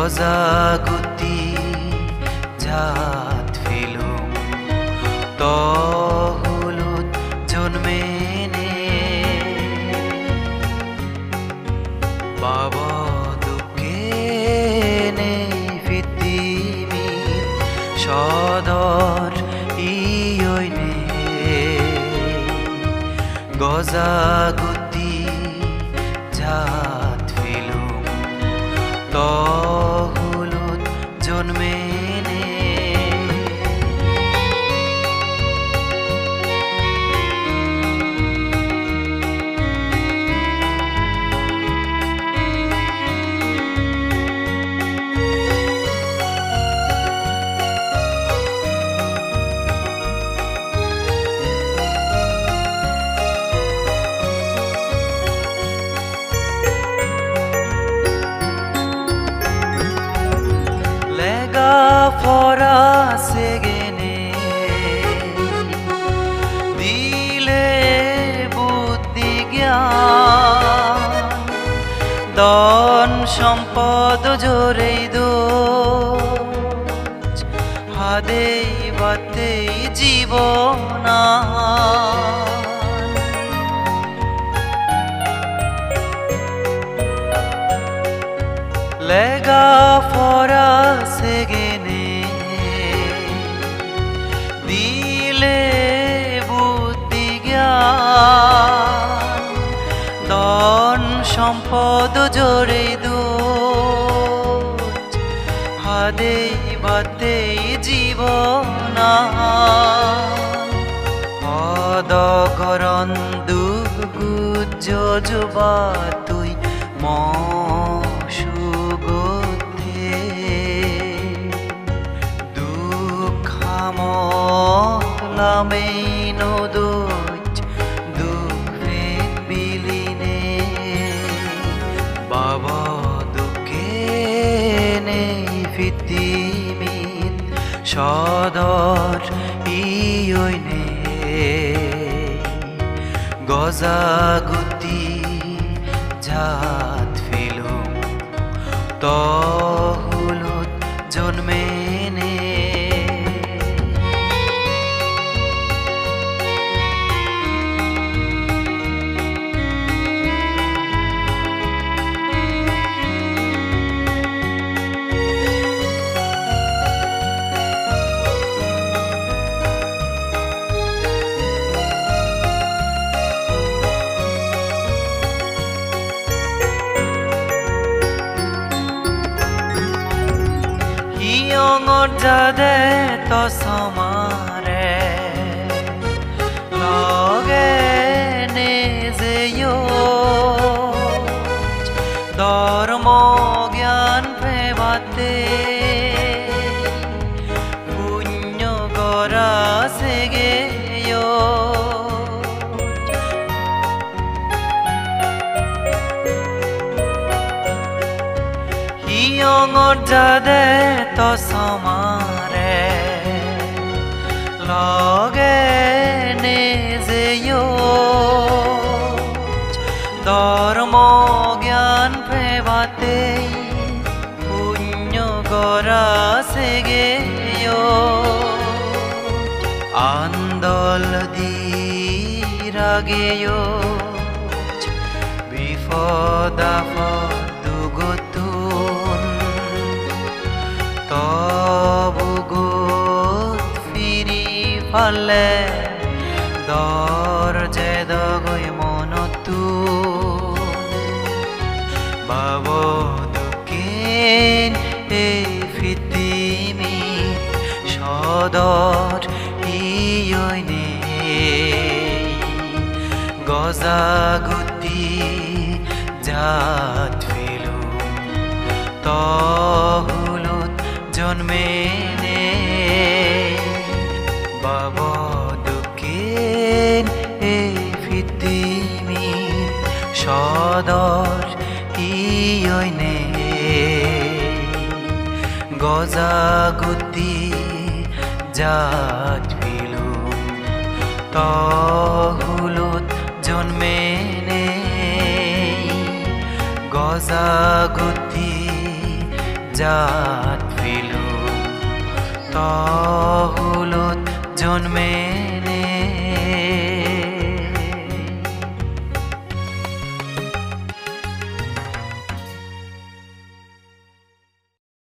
গজাগুটি জাত ফিলুম তহুলত জন্মেনে বাবা দুঃখেনে ফিতিমি সদর ইয়নে গজাগুটি জাত ফিলুম তহুলত জন্মেনে ফরা সেগেনে দিলে বুদ্ধি জ্ঞান ধন সম্পদ জোরেই দোষ হাদেই বাতেই জীবনা লেগা ফরা সেগেনে দিলে বুদ্ধি জ্ঞান ধন সম্পদ জোরে দোষ হাদেই বাতেই জীবনা অদকরণ দুগুজ যুবা তুই লামেই নদোচ দুঃখেন বিলিনে বাবা দুঃখেনে ফিতিমিত সদর ইয়নে গজাগুটি জাত ফিলুম তহুলত জন্মেনে যাদে তো সমারে লগে নেজেয় ধর্ম জ্ঞান প্রেমাতে পুণ্য গরা সেগেয় হিয়ঙর যাদে তো সমারে লগে নেজেয় ধর্ম জ্ঞান প্রেমাতে পুণ্য গরা সেগেয় আন্দোল দিরাগেয় বিপদাপদ দুগতুন তবুগুত ফিরি ফালে দরজে দগৈ মনতুন বাব দুঃখেন এই ফিতিমি সদর ইয়নে গজাগুটি জাত ফিলুম তহুলত জন্মেনে বাব দুঃখেন এই ফিতিমি সদর ইয়নে গজাগুটি জাত ফিলুম তহুলত জন্মেনে গজাগুটি জাত ফিলো তহুলত জন্মে